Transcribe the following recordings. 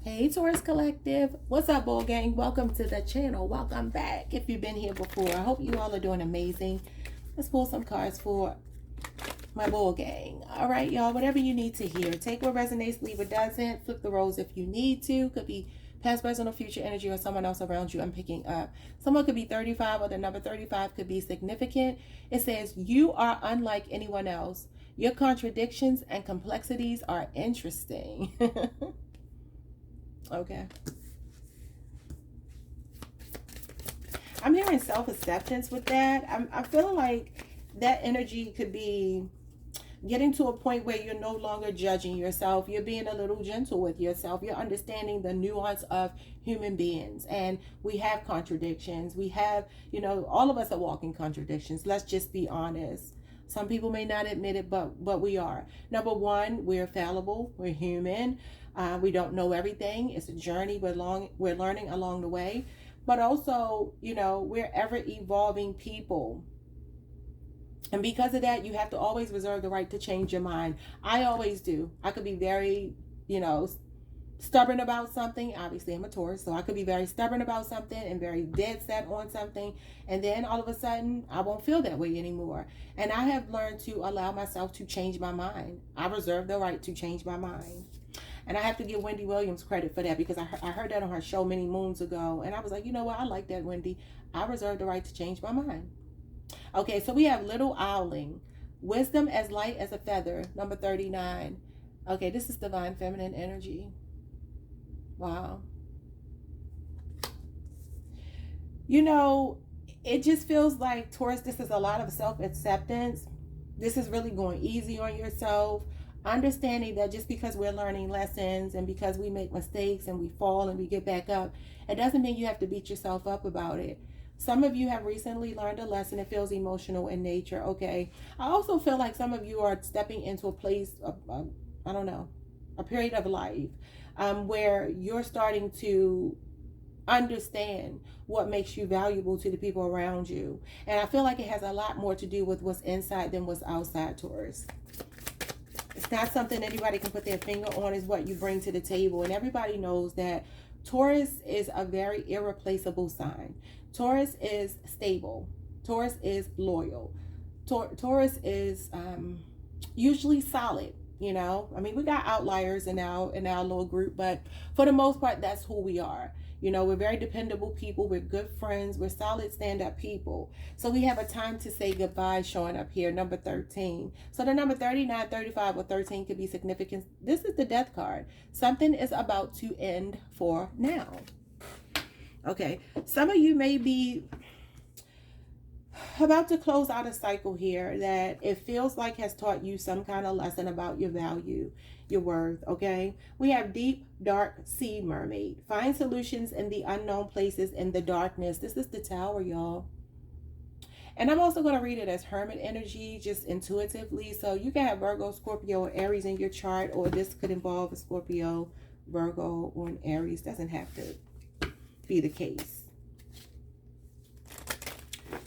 Hey Taurus Collective, what's up, bull gang? Welcome to the channel. Welcome back. If you've been here before, I hope you all are doing amazing. Let's pull some cards for my bull gang. All right, y'all, whatever you need to hear. Take what resonates, leave what doesn't. Flip the roles if you need to. Could be past, present, or future energy or someone else around you I'm picking up. Someone could be 35 or the number 35 could be significant. It says, you are unlike anyone else. Your contradictions and complexities are interesting. Okay. I'm hearing self-acceptance with that. I'm feeling like that energy could be getting to a point where you're no longer judging yourself. You're being a little gentle with yourself. You're understanding the nuance of human beings. And we have contradictions. We have, all of us are walking contradictions. Let's just be honest. Some people may not admit it, but we are. Number one, we're fallible. We're human. We don't know everything. It's a journey. We're learning along the way. But also, we're ever evolving people. And because of that, you have to always reserve the right to change your mind. I always do. I could be very, stubborn about something. Obviously, I'm a Taurus, so I could be very stubborn about something and very dead set on something. And then all of a sudden, I won't feel that way anymore. And I have learned to allow myself to change my mind. I reserve the right to change my mind. And I have to give Wendy Williams credit for that, because I heard that on her show many moons ago. And I was like, you know what? I like that, Wendy. I reserve the right to change my mind. Okay, so we have Little Owling. Wisdom as light as a feather, number 39. Okay, this is divine feminine energy. Wow. It just feels like, Taurus, this is a lot of self-acceptance. This is really going easy on yourself. Understanding that just because we're learning lessons and because we make mistakes and we fall and we get back up, it doesn't mean you have to beat yourself up about it. Some of you have recently learned a lesson. It feels emotional in nature, okay? I also feel like some of you are stepping into a place of, I don't know, a period of life where you're starting to understand what makes you valuable to the people around you. And I feel like it has a lot more to do with what's inside than what's outside, Taurus. It's not something anybody can put their finger on. Is what you bring to the table. And everybody knows that Taurus is a very irreplaceable sign. Taurus is stable. Taurus is loyal. Taurus is usually solid. We got outliers in our little group, but for the most part, that's who we are. We're very dependable people. We're good friends. We're solid stand-up people. So we have a time to say goodbye showing up here, number 13. So the number 39, 35, or 13 could be significant. This is the death card. Something is about to end for now. Okay, some of you may be about to close out a cycle here that it feels like has taught you some kind of lesson about your value, your worth, okay? We have deep, dark sea mermaid. Find solutions in the unknown places in the darkness. This is the Tower, y'all. And I'm also going to read it as hermit energy, just intuitively. So you can have Virgo, Scorpio, or Aries in your chart, or this could involve a Scorpio, Virgo, or an Aries. Doesn't have to be the case.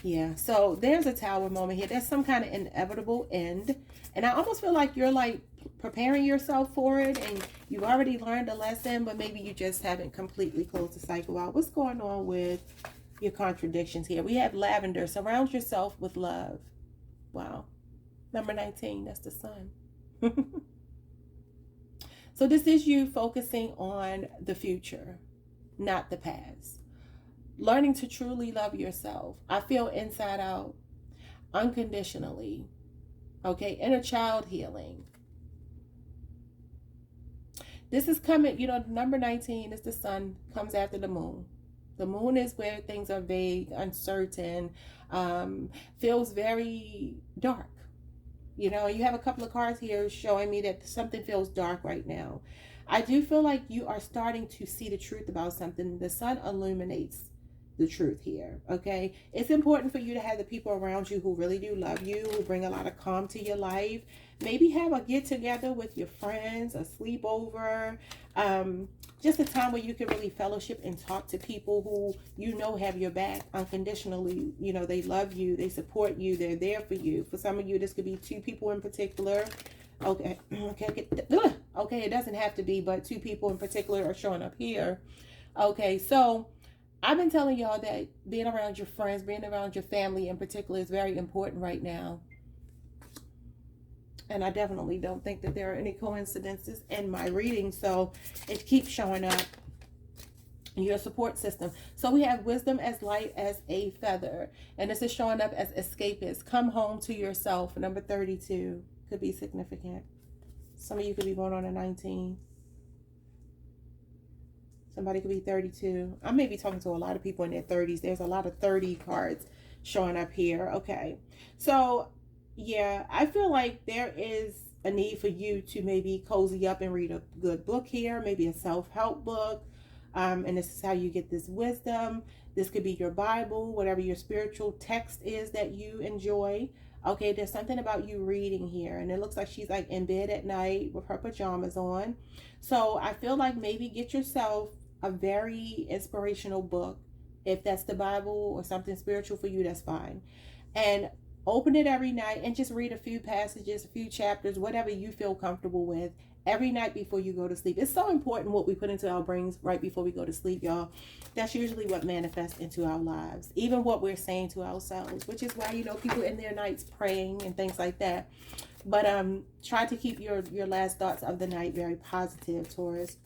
Yeah, so there's a Tower moment here. There's some kind of inevitable end. And I almost feel like you're like preparing yourself for it and you've already learned a lesson, but maybe you just haven't completely closed the cycle out. What's going on with your contradictions here? We have Lavender. Surround yourself with love. Wow. Number 19, that's the sun. So this is you focusing on the future, not the past. Learning to truly love yourself. I feel inside out, unconditionally. Okay, inner child healing. This is coming, number 19 is the sun, comes after the moon. The moon is where things are vague, uncertain, feels very dark. You have a couple of cards here showing me that something feels dark right now. I do feel like you are starting to see the truth about something. The sun illuminates the truth here, okay? It's important for you to have the people around you who really do love you, who bring a lot of calm to your life. Maybe have a get together with your friends, a sleepover, just a time where you can really fellowship and talk to people who have your back unconditionally. They love you, they support you, they're there for you. For some of you, this could be two people in particular. Okay. Okay. Okay. It doesn't have to be, but two people in particular are showing up here. Okay. So I've been telling y'all that being around your friends, being around your family in particular is very important right now. And I definitely don't think that there are any coincidences in my reading. So it keeps showing up. Your support system. So we have wisdom as light as a feather. And this is showing up as escapist. Come home to yourself. Number 32 could be significant. Some of you could be born on a 19. Somebody could be 32. I may be talking to a lot of people in their 30s. There's a lot of 30 cards showing up here. Okay. So, yeah, I feel like there is a need for you to maybe cozy up and read a good book here, maybe a self-help book. And this is how you get this wisdom. This could be your Bible, whatever your spiritual text is that you enjoy. Okay, there's something about you reading here, and it looks like she's like in bed at night with her pajamas on. So I feel like maybe get yourself a very inspirational book. If that's the Bible or something spiritual for you, that's fine. And open it every night and just read a few passages, a few chapters, whatever you feel comfortable with every night before you go to sleep. It's so important what we put into our brains right before we go to sleep, y'all. That's usually what manifests into our lives, even what we're saying to ourselves, which is why, you know, people in their nights praying and things like that. But try to keep your last thoughts of the night very positive, Taurus.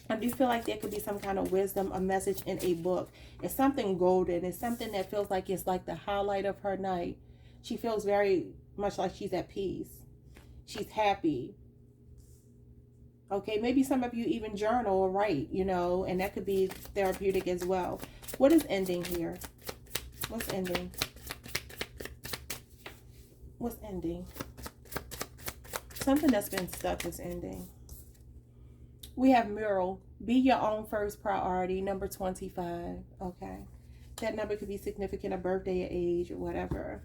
I do feel like there could be some kind of wisdom, a message in a book. It's something golden. It's something that feels like it's like the highlight of her night. She feels very much like she's at peace. She's happy. Okay, maybe some of you even journal or write, you know, and that could be therapeutic as well. What is ending here? What's ending? What's ending? Something that's been stuck is ending. We have mural. Be your own first priority. Number 25. Okay. That number could be significant, a birthday, a age, or whatever.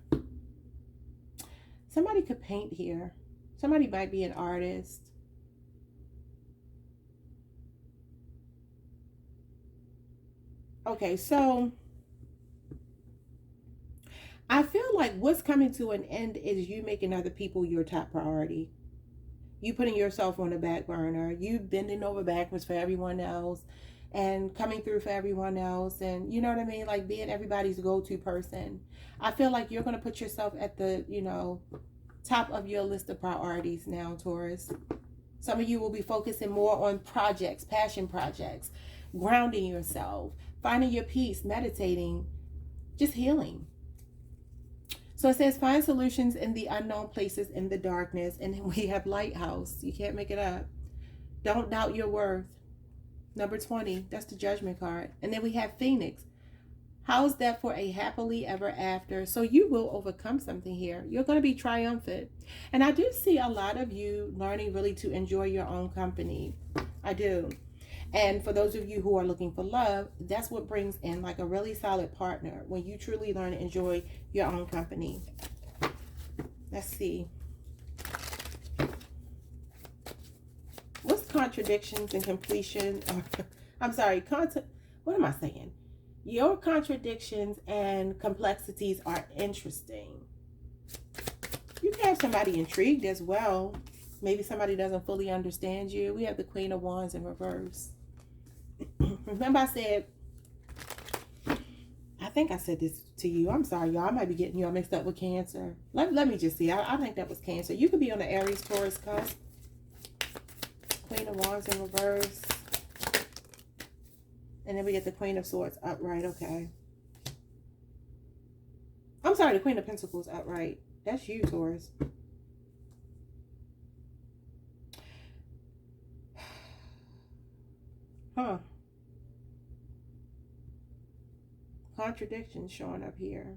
Somebody could paint here. Somebody might be an artist. Okay, so I feel like what's coming to an end is you making other people your top priority. You putting yourself on the back burner. You bending over backwards for everyone else and coming through for everyone else. And you know what I mean? Like being everybody's go-to person. I feel like you're going to put yourself at the, you know, top of your list of priorities now, Taurus. Some of you will be focusing more on projects, passion projects, grounding yourself, finding your peace, meditating, just healing. So it says find solutions in the unknown places in the darkness. And then we have lighthouse. You can't make it up. Don't doubt your worth. Number 20. That's the judgment card. And then we have Phoenix. How's that for a happily ever after? So you will overcome something here. You're going to be triumphant. And I do see a lot of you learning really to enjoy your own company. I do. And for those of you who are looking for love, that's what brings in like a really solid partner when you truly learn to enjoy your own company. Let's see. What's contradictions and completion? I'm sorry, what am I saying? Your contradictions and complexities are interesting. You can have somebody intrigued as well. Maybe somebody doesn't fully understand you. We have the Queen of Wands in reverse. Remember I said, I think I said this to you. I'm sorry, y'all. I might be getting y'all mixed up with Cancer. Let me just see. I think that was Cancer. You could be on the Aries, Taurus cusp. Queen of Wands in reverse. And then we get the Queen of Swords upright. Okay. I'm sorry, the Queen of Pentacles upright. That's you, Taurus. Huh. Contradictions showing up here.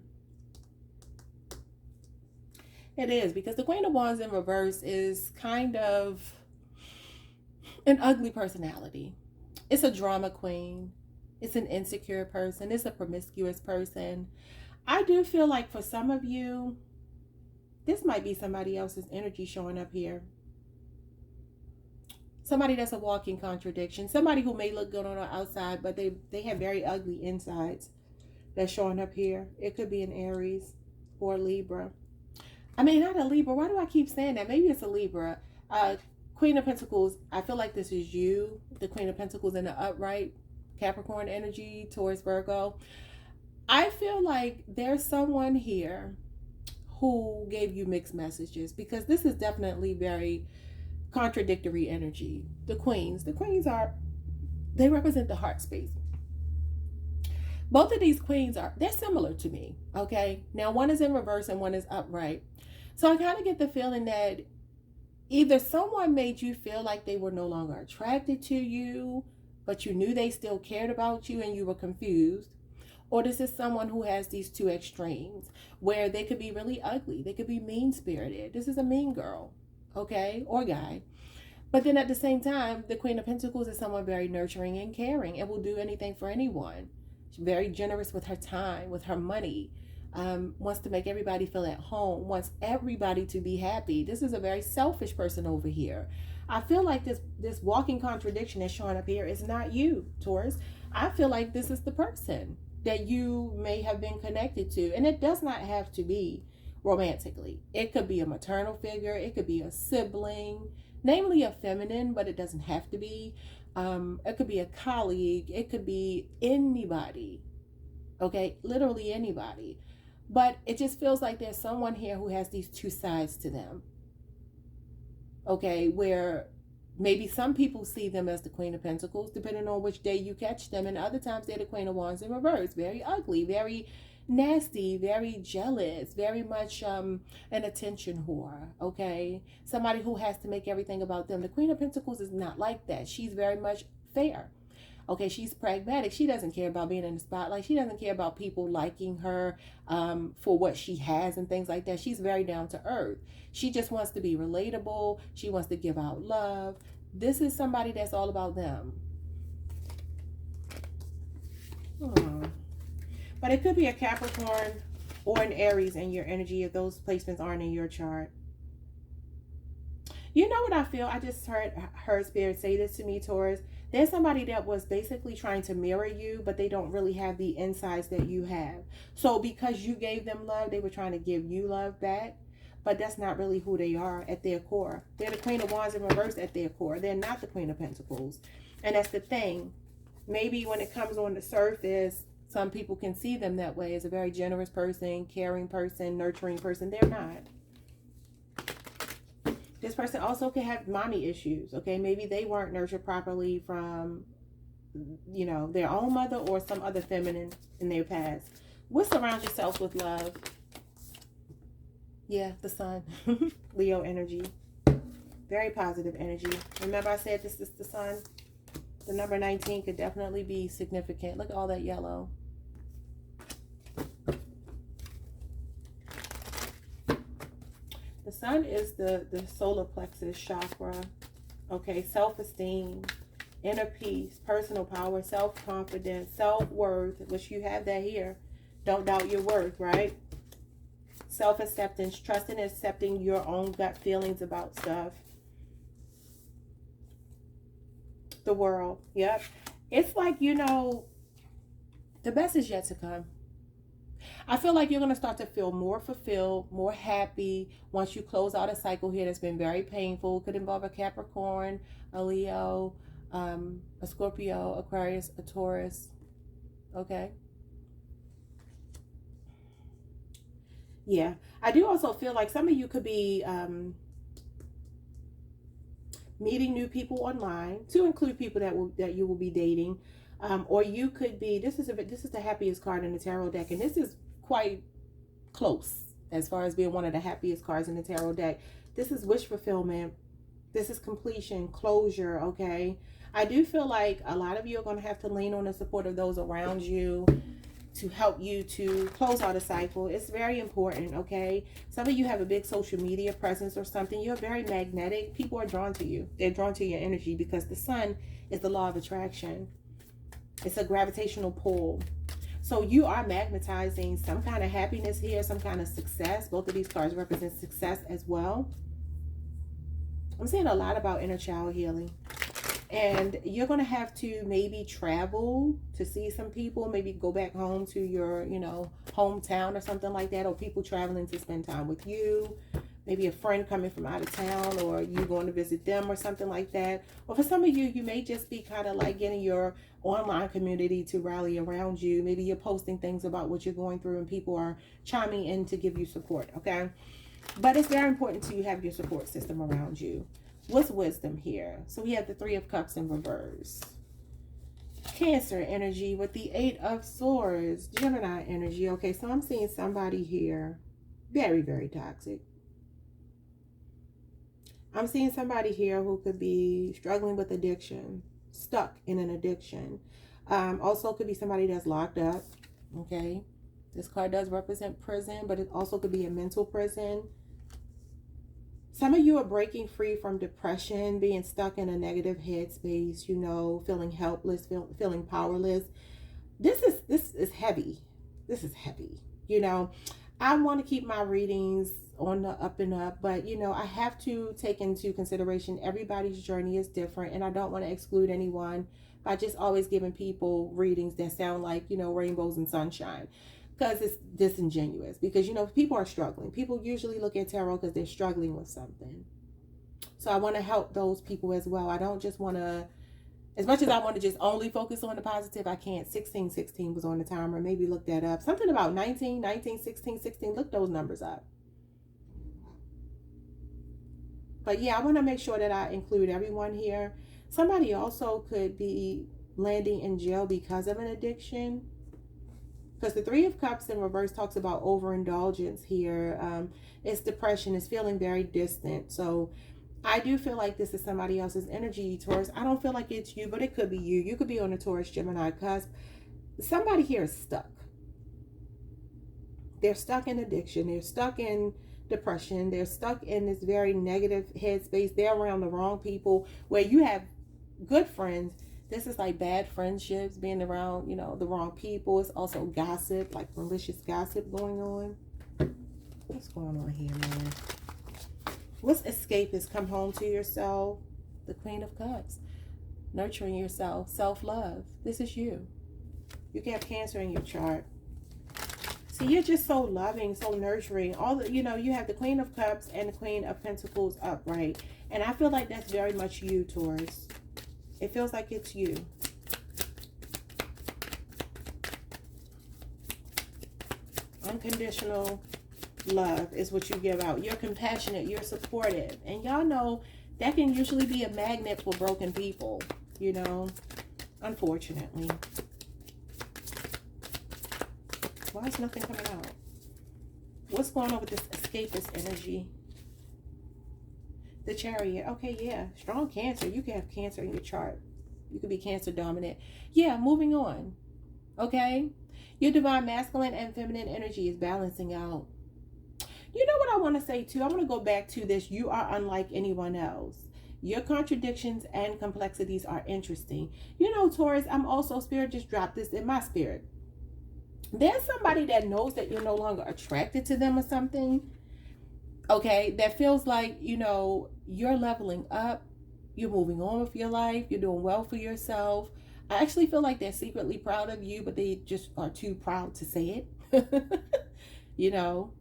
It is, because the Queen of Wands in reverse is kind of an ugly personality. It's a drama queen. It's an insecure person. It's a promiscuous person. I do feel like for some of you, this might be somebody else's energy showing up here. Somebody that's a walking contradiction. Somebody who may look good on the outside, but they have very ugly insides that's showing up here. It could be an Aries or Libra. I mean, not a Libra. Why do I keep saying that? Maybe it's a Libra. Queen of Pentacles. I feel like this is you, the Queen of Pentacles in the upright, Capricorn energy, Taurus, Virgo. I feel like there's someone here who gave you mixed messages, because this is definitely very contradictory energy. The queens they represent the heart space. Both of these queens they're similar to me. Okay, now one is in reverse and one is upright. So I kind of get the feeling that either someone made you feel like they were no longer attracted to you, but you knew they still cared about you and you were confused. Or this is someone who has these two extremes where they could be really ugly. They could be mean-spirited. This is a mean girl, okay, or guy. But then at the same time, the Queen of Pentacles is someone very nurturing and caring and will do anything for anyone. She's very generous with her time, with her money. Wants to make everybody feel at home, wants everybody to be happy. This is a very selfish person over here. I feel like this walking contradiction that's showing up here is not you, Taurus. I feel like this is the person that you may have been connected to. And it does not have to be romantically. It could be a maternal figure. It could be a sibling, namely a feminine, but it doesn't have to be. It could be a colleague. It could be anybody. Okay, literally anybody. But it just feels like there's someone here who has these two sides to them. Okay, where maybe some people see them as the Queen of Pentacles, depending on which day you catch them. And other times they're the Queen of Wands in reverse. Very ugly, very nasty, very jealous, very much an attention whore. Okay, somebody who has to make everything about them. The Queen of Pentacles is not like that. She's very much fair. Okay, she's pragmatic. She doesn't care about being in the spotlight. She doesn't care about people liking her for what she has and things like that. She's very down to earth. She just wants to be relatable. She wants to give out love. This is somebody that's all about them. But it could be a Capricorn or an Aries in your energy if those placements aren't in your chart. You know what I feel? I just heard her spirit say this to me, Taurus. There's somebody that was basically trying to mirror you, but they don't really have the insights that you have. So because you gave them love, they were trying to give you love back. But that's not really who they are at their core. They're the Queen of Wands in reverse at their core. They're not the Queen of Pentacles. And that's the thing. Maybe when it comes on the surface, some people can see them that way as a very generous person, caring person, nurturing person. They're not. This person also can have mommy issues, okay? Maybe they weren't nurtured properly from, you know, their own mother or some other feminine in their past. What surrounds yourself with love? Yeah, the sun. Leo energy. Very positive energy. Remember I said this is the sun? The number 19 could definitely be significant. Look at all that yellow. The sun is the solar plexus chakra. Okay, self-esteem, inner peace, personal power, self-confidence, self-worth, which you have that here. Don't doubt your worth, right? Self-acceptance, trusting and accepting your own gut feelings about stuff. The world, yep. It's like, you know, the best is yet to come. I feel like you're going to start to feel more fulfilled, more happy once you close out a cycle here that's been very painful. Could involve a Capricorn, a Leo, a Scorpio, Aquarius, a Taurus. Okay. Yeah. I do also feel like some of you could be meeting new people online, to include people that you will be dating. Or you could be, this is the happiest card in the tarot deck, and this is quite close as far as being one of the happiest cards in the tarot deck. This is wish fulfillment. This is completion, closure, okay? I do feel like a lot of you are going to have to lean on the support of those around you to help you to close out a cycle. It's very important, okay? Some of you have a big social media presence or something. You're very magnetic. People are drawn to you. They're drawn to your energy because the sun is the law of attraction. It's a gravitational pull. So you are magnetizing some kind of happiness here, some kind of success. Both of these cards represent success as well. I'm seeing a lot about inner child healing. And you're going to have to maybe travel to see some people, maybe go back home to your, hometown or something like that, or people traveling to spend time with you, maybe a friend coming from out of town, or you going to visit them or something like that. Or for some of you, you may just be kind of like getting your online community to rally around you. Maybe you're posting things about what you're going through and people are chiming in to give you support, okay? But it's very important to have your support system around you. What's wisdom here? So we have the Three of Cups in reverse. Cancer energy with the Eight of Swords. Gemini energy. Okay, so I'm seeing somebody here very, very toxic. I'm seeing somebody here who could be struggling with addiction, stuck in an addiction. Also could be somebody that's locked up. Okay, this card does represent prison, but it also could be a mental prison. Some of you are breaking free from depression, being stuck in a negative headspace, feeling helpless, feeling powerless. This is heavy. This is heavy. I want to keep my readings on the up and up, but I have to take into consideration everybody's journey is different, and I don't want to exclude anyone by just always giving people readings that sound like, rainbows and sunshine. Because it's disingenuous. Because, people are struggling. People usually look at tarot because they're struggling with something. So I want to help those people as well. I don't just want to, as much as I want to just only focus on the positive, I can't. 1616 was on the timer. Maybe look that up. Something about 19, 16, 16. Look those numbers up. But yeah, I want to make sure that I include everyone here. Somebody also could be landing in jail because of an addiction. Because the Three of Cups in reverse talks about overindulgence here. It's depression. It's feeling very distant. So I do feel like this is somebody else's energy, Taurus. I don't feel like it's you, but it could be you. You could be on a Taurus Gemini cusp. Somebody here is stuck. They're stuck in addiction. They're stuck in depression. They're stuck in this very negative headspace. They're around the wrong people where you have good friends. This is like bad friendships, being around, the wrong people. It's also gossip, like malicious gossip going on. What's going on here, man? What's escapist? Come home to yourself. The Queen of Cups. Nurturing yourself. Self-love. This is you. You can have Cancer in your chart. See, you're just so loving, so nurturing. You have the Queen of Cups and the Queen of Pentacles upright. And I feel like that's very much you, Taurus. It feels like it's you. Unconditional love is what you give out. You're compassionate. You're supportive. And y'all know that can usually be a magnet for broken people, unfortunately. Why is nothing coming out? What's going on with this escapist energy? The Chariot. Okay, yeah. Strong Cancer. You can have Cancer in your chart. You could be Cancer dominant. Yeah, moving on. Okay? Your divine masculine and feminine energy is balancing out. You know what I want to say too? I want to go back to this. You are unlike anyone else. Your contradictions and complexities are interesting. Taurus, I'm also, Spirit just dropped this in my spirit. There's somebody that knows that you're no longer attracted to them or something. Okay, that feels like, you're leveling up, you're moving on with your life, you're doing well for yourself. I actually feel like they're secretly proud of you, but they just are too proud to say it.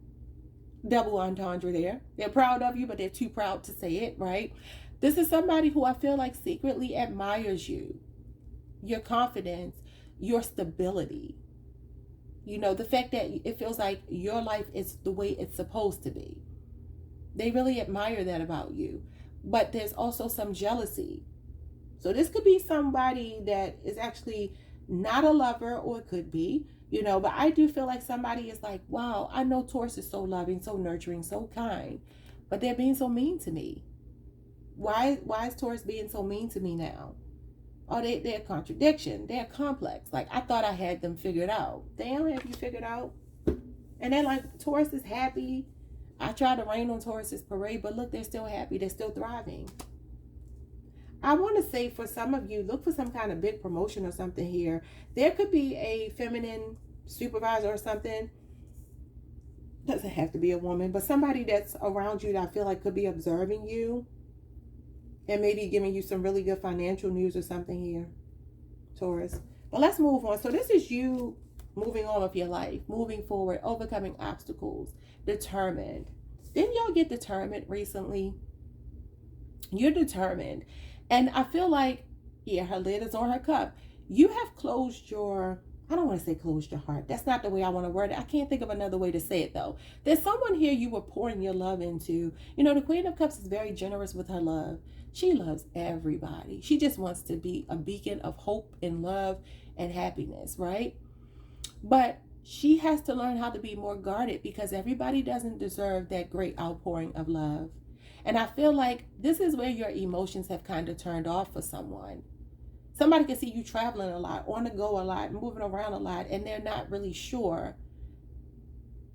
Double entendre there. They're proud of you, but they're too proud to say it, right? This is somebody who I feel like secretly admires you, your confidence, your stability. The fact that it feels like your life is the way it's supposed to be. They really admire that about you. But there's also some jealousy. So this could be somebody that is actually not a lover, or it could be, but I do feel like somebody is like, wow, I know Taurus is so loving, so nurturing, so kind, but they're being so mean to me. Why is Taurus being so mean to me now? Oh, they're a contradiction. They're complex. Like, I thought I had them figured out. They don't have you figured out. And they're like, Taurus is happy. I tried to rain on Taurus's parade, but look, they're still happy. They're still thriving. I want to say for some of you, look for some kind of big promotion or something here. There could be a feminine supervisor or something. Doesn't have to be a woman, but somebody that's around you that I feel like could be observing you. and maybe giving you some really good financial news or something here, Taurus. But let's move on. So this is you moving on with your life, moving forward, overcoming obstacles, determined. Didn't y'all get determined recently? You're determined. And I feel like, yeah, her lid is on her cup. You have closed your, I don't want to say closed your heart. That's not the way I want to word it. I can't think of another way to say it though. There's someone here you were pouring your love into. You know, the Queen of Cups is very generous with her love. She loves everybody. She just wants to be a beacon of hope and love and happiness, right? But she has to learn how to be more guarded because everybody doesn't deserve that great outpouring of love. And I feel like this is where your emotions have kind of turned off for someone. Somebody can see you traveling a lot, on the go a lot, moving around a lot, and they're not really sure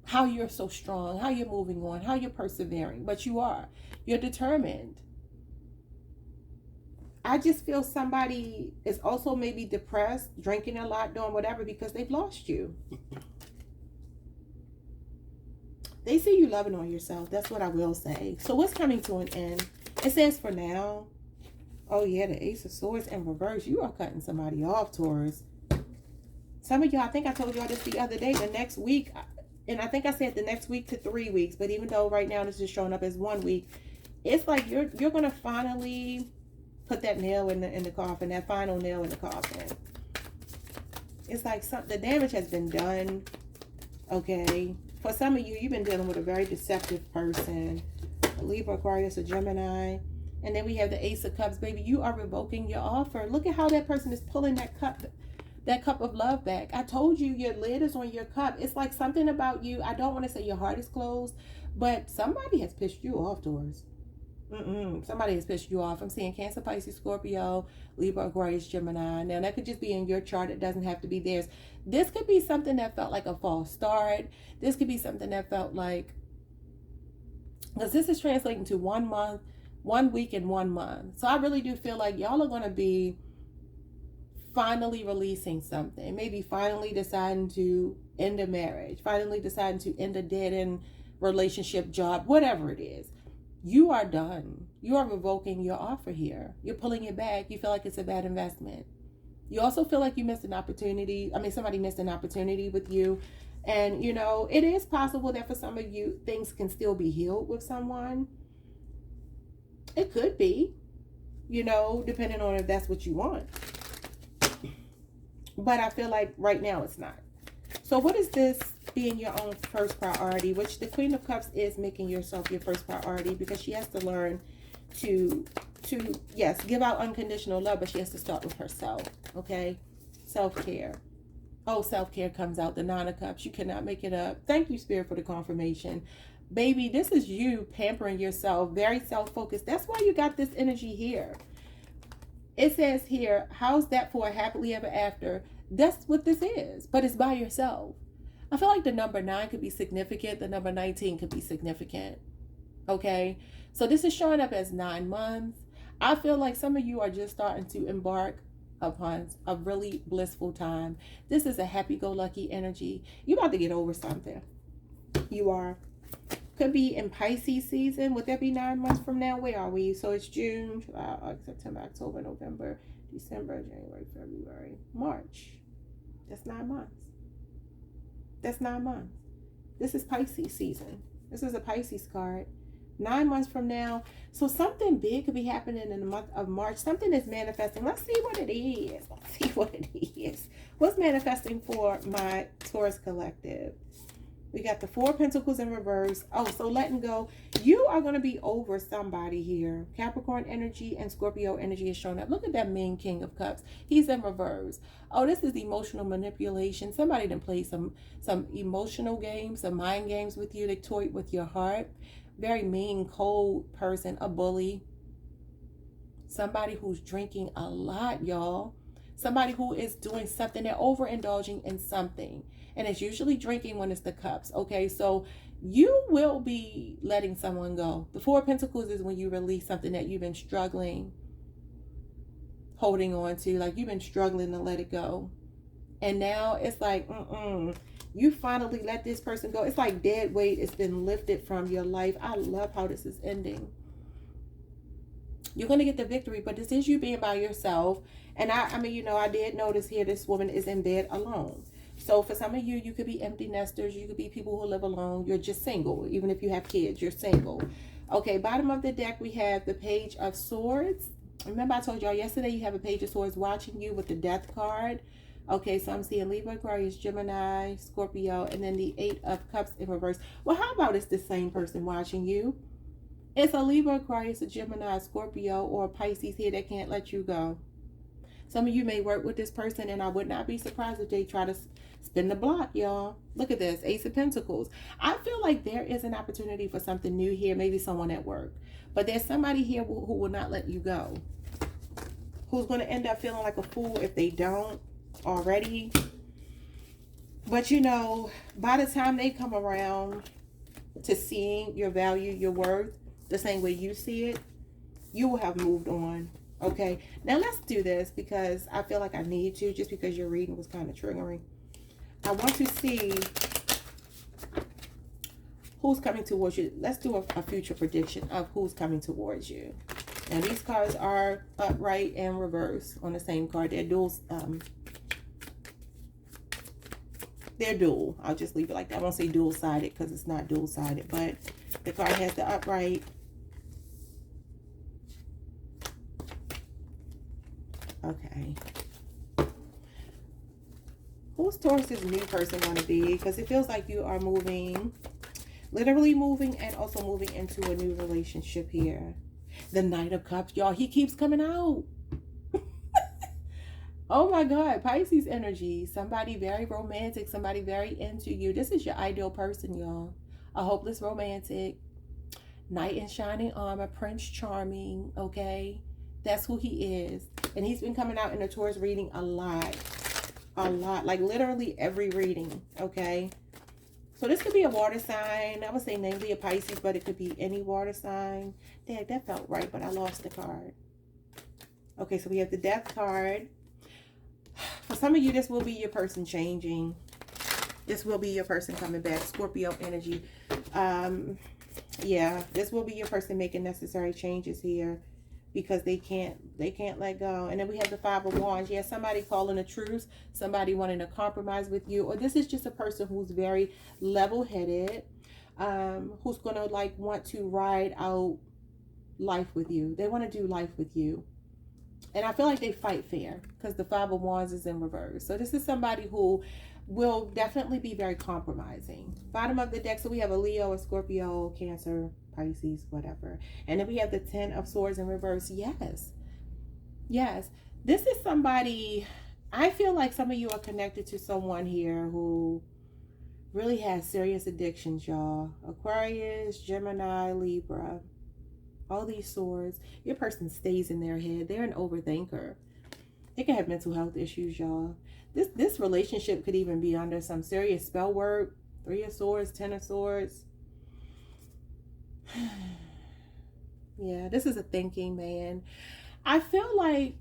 how you're so strong, how you're moving on, how you're persevering. But you are. You're determined. I just feel somebody is also maybe depressed, drinking a lot, doing whatever because they've lost you. They see you loving on yourself. That's what I will say. So what's coming to an end? It says for now. Oh yeah, the Ace of Swords in reverse. You are cutting somebody off, Taurus. Some of y'all, I think I told y'all this the other day, the next week, and I think I said the next week to 3 weeks, but even though right now this is showing up as 1 week, it's like you're gonna finally put that nail in the coffin, that final nail in the coffin. It's like the damage has been done. Okay. For some of you, you've been dealing with a very deceptive person. A Libra, Aquarius, a Gemini. And then we have the Ace of Cups. Baby, you are revoking your offer. Look at how that person is pulling that cup of love back. I told you your lid is on your cup. It's like something about you. I don't want to say your heart is closed, but somebody has pissed you off, Taurus. Somebody has pissed you off. I'm seeing Cancer, Pisces, Scorpio, Libra, Aquarius, Gemini. Now, that could just be in your chart. It doesn't have to be theirs. This could be something that felt like a false start. This could be something that felt like, because this is translating to 1 month, 1 week, and 1 month. So I really do feel like y'all are going to be finally releasing something. Maybe finally deciding to end a marriage. Finally deciding to end a dead-end relationship, job, whatever it is. You are done. You are revoking your offer here. You're pulling it back. You feel like it's a bad investment. You also feel like you missed an opportunity. I mean, somebody missed an opportunity with you. And, you know, it is possible that for some of you, things can still be healed with someone. It could be, you know, depending on if that's what you want. But I feel like right now it's not. So what is this being your own first priority, which the Queen of Cups is making yourself your first priority because she has to learn to yes, give out unconditional love, but she has to start with herself, okay? Self-care. Oh, self-care comes out, the Nine of Cups. You cannot make it up. Thank you, Spirit, for the confirmation. Baby, this is you pampering yourself, very self-focused. That's why you got this energy here. It says here, how's that for a happily ever after? That's what this is, but it's by yourself. I feel like the number 9 could be significant. The number 19 could be significant. Okay? So this is showing up as 9 months. I feel like some of you are just starting to embark upon a really blissful time. This is a happy-go-lucky energy. You're about to get over something. You are. Could be in Pisces season. Would that be 9 months from now? Where are we? So it's June, July, August, September, October, November, December, January, February, March. That's 9 months. That's 9 months. This is Pisces season. This is a Pisces card. 9 months from now. So something big could be happening in the month of March. Something is manifesting. Let's see what it is. Let's see what it is. What's manifesting for my Taurus collective? We got the 4 of Pentacles in reverse. Oh, so letting go. You are going to be over somebody here. Capricorn energy and Scorpio energy is showing up. Look at that main King of Cups. He's in reverse. Oh, this is emotional manipulation. Somebody done played some emotional games, some mind games with you. They toyed with your heart. Very mean, cold person, a bully. Somebody who's drinking a lot, y'all. Somebody who is doing something. They're overindulging in something. And it's usually drinking when it's the cups. Okay, so you will be letting someone go. The 4 of Pentacles is when you release something that you've been struggling, holding on to. Like you've been struggling to let it go. And now it's like, you finally let this person go. It's like dead weight has been lifted from your life. I love how this is ending. You're going to get the victory, but this is you being by yourself. And I mean, you know, I did notice here this woman is in bed alone. So for some of you, you could be empty nesters. You could be people who live alone. You're just single. Even if you have kids, you're single. Okay, bottom of the deck, we have the Page of Swords. Remember I told y'all yesterday you have a Page of Swords watching you with the Death card. Okay, so I'm seeing Libra, Aquarius, Gemini, Scorpio, and then the Eight of Cups in reverse. Well, how about it's the same person watching you? It's a Libra, Aquarius, a Gemini, Scorpio, or a Pisces here that can't let you go. Some of you may work with this person, and I would not be surprised if they try to spin the block, y'all. Look at this, Ace of Pentacles. I feel like there is an opportunity for something new here, maybe someone at work. But there's somebody here who will not let you go, who's going to end up feeling like a fool if they don't already. But, you know, by the time they come around to seeing your value, your worth, the same way you see it, you will have moved on. Okay, now let's do this because I feel like I need to, just because your reading was kind of triggering. I want to see who's coming towards you. Let's do a future prediction of who's coming towards you. Now these cards are upright and reverse on the same card. They're dual. They're dual. I'll just leave it like that. I won't say dual-sided because it's not dual-sided, but the card has the upright. Okay. Who's Taurus's new person going to be? Because it feels like you are moving, literally moving, and also moving into a new relationship here. The Knight of Cups, y'all. He keeps coming out. Oh my God. Pisces energy. Somebody very romantic. Somebody very into you. This is your ideal person, y'all. A hopeless romantic. Knight in shining armor. Prince Charming. Okay. That's who he is. And he's been coming out in the Taurus reading a lot. A lot. Like literally every reading. Okay. So this could be a water sign. I would say namely a Pisces, but it could be any water sign. Dang, that felt right, but I lost the card. Okay, so we have the Death card. For some of you, this will be your person changing. This will be your person coming back. Scorpio energy. Yeah, this will be your person making necessary changes here, because they can't let go. And then we have the Five of Wands. Yeah, somebody calling a truce, somebody wanting to compromise with you, or this is just a person who's very level-headed, who's gonna like want to ride out life with you. They want to do life with you. And I feel like they fight fair because the Five of Wands is in reverse. So this is somebody who will definitely be very compromising. Bottom of the deck, so we have a Leo, a Scorpio, Cancer, Pisces, whatever. And then we have the Ten of Swords in reverse. Yes. Yes. This is somebody, I feel like some of you are connected to someone here who really has serious addictions, y'all. Aquarius, Gemini, Libra. All these swords. Your person stays in their head. They're an overthinker. They can have mental health issues, y'all. This relationship could even be under some serious spell work. Three of Swords, Ten of Swords. Yeah, this is a thinking man. I feel like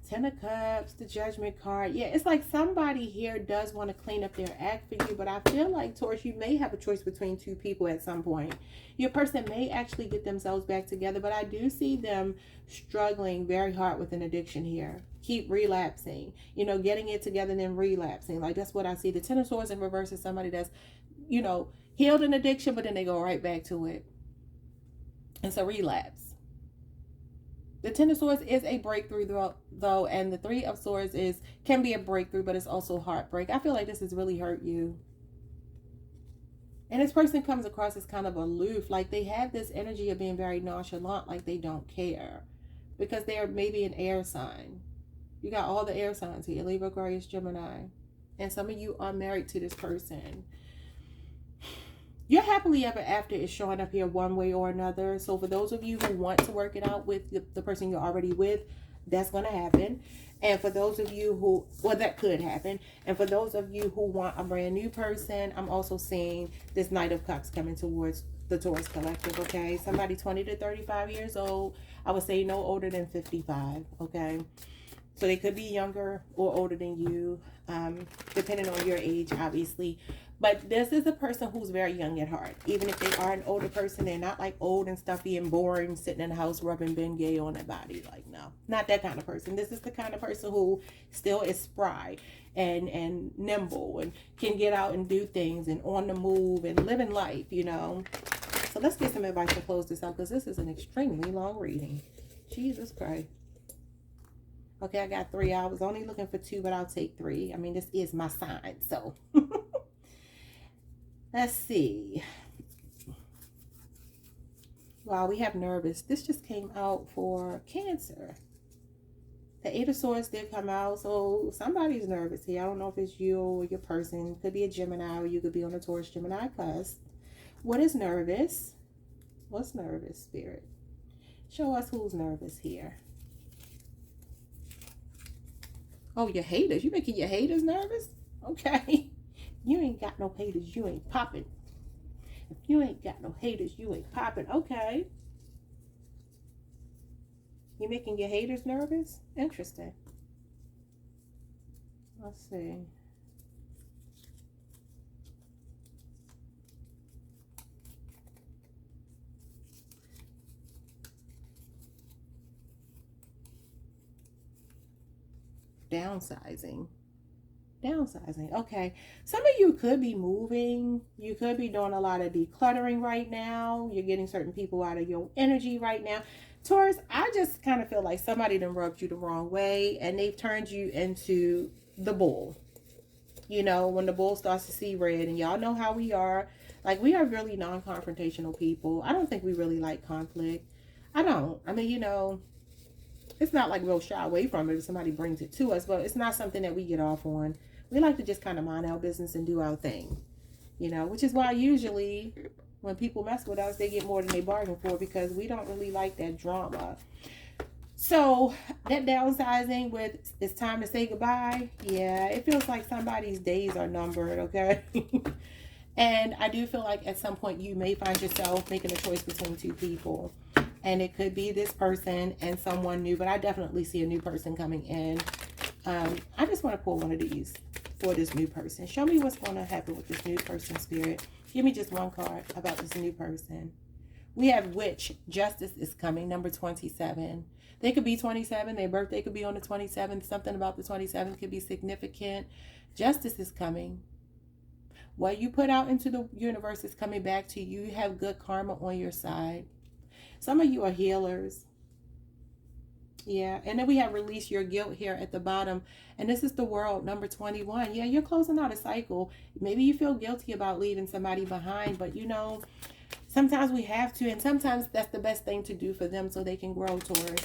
Ten of Cups, the Judgment card. Yeah, it's like somebody here does want to clean up their act for you, but I feel like, Taurus, you may have a choice between two people at some point. Your person may actually get themselves back together, but I do see them struggling very hard with an addiction here. Keep relapsing, you know, getting it together and then relapsing. Like, that's what I see. The Ten of Swords in reverse is somebody that's, you know, healed an addiction, but then they go right back to it. It's a relapse. The Ten of Swords is a breakthrough though, and the Three of Swords can be a breakthrough, but it's also heartbreak. I feel like this has really hurt you. And this person comes across as kind of aloof, like they have this energy of being very nonchalant, like they don't care, because they're maybe an air sign. You got all the air signs here, Libra, Aquarius, Gemini. And some of you are married to this person. Your happily ever after is showing up here one way or another. So for those of you who want to work it out with the person you're already with, that's going to happen. And for those of you who, well, that could happen. And for those of you who want a brand new person, I'm also seeing this Knight of Cups coming towards the Taurus collective, okay? Somebody 20 to 35 years old. I would say no older than 55, okay? So they could be younger or older than you, depending on your age, obviously. But this is a person who's very young at heart. Even if they are an older person, they're not like old and stuffy and boring, sitting in the house rubbing Bengay on their body. Like, no, not that kind of person. This is the kind of person who still is spry and nimble and can get out and do things and on the move and living life, you know. So let's get some advice to close this out, because this is an extremely long reading. Jesus Christ. Okay, I got 3. I was only looking for 2, but I'll take 3. I mean, this is my sign, so... Let's see. Wow, we have nervous. This just came out for Cancer. The 8 of Swords did come out, so somebody's nervous here. I don't know if it's you or your person. Could be a Gemini, or you could be on a Taurus Gemini cusp. What is nervous? What's nervous, Spirit? Show us who's nervous here. Oh, your haters. You making your haters nervous? Okay. You ain't got no haters, you ain't popping. If you ain't got no haters, you ain't popping. Okay. You making your haters nervous? Interesting. Let's see. Downsizing. Okay, some of you could be moving. You could be doing a lot of decluttering right now. You're getting certain people out of your energy right now. Taurus, I just kind of feel like somebody done rubbed you the wrong way and they've turned you into the bull. You know, when the bull starts to see red, and y'all know how we are. Like, we are really non-confrontational people. I don't think we really like conflict. I don't. I mean, you know, it's not like we'll shy away from it if somebody brings it to us, but it's not something that we get off on. We like to just kind of mind our business and do our thing, you know, which is why usually when people mess with us, they get more than they bargain for, because we don't really like that drama. So that downsizing with it's time to say goodbye, yeah, it feels like somebody's days are numbered, okay? And I do feel like at some point you may find yourself making a choice between 2 people. And it could be this person and someone new, but I definitely see a new person coming in. I just want to pull one of these for this new person. Show me what's going to happen with this new person, Spirit. Give me just one card about this new person. We have Witch. Justice is coming, number 27. They could be 27. Their birthday could be on the 27th. Something about the 27th could be significant. Justice is coming. What you put out into the universe is coming back to you. You have good karma on your side. Some of you are healers. Yeah, and then we have release your guilt here at the bottom. And this is the World, number 21. Yeah, you're closing out a cycle. Maybe you feel guilty about leaving somebody behind, but you know, sometimes we have to, and sometimes that's the best thing to do for them so they can grow, Taurus.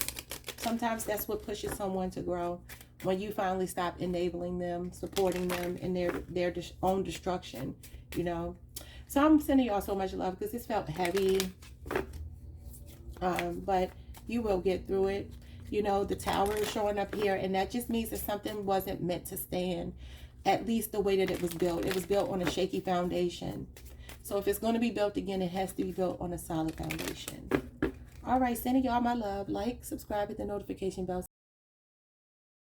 Sometimes that's what pushes someone to grow, when you finally stop enabling them, supporting them in their own destruction, you know. So I'm sending y'all so much love because this felt heavy, but you will get through it. You know, the Tower is showing up here, and that just means that something wasn't meant to stand, at least the way that it was built. It was built on a shaky foundation. So if it's going to be built again, it has to be built on a solid foundation. All right, sending y'all my love. Like, subscribe, hit the notification bell.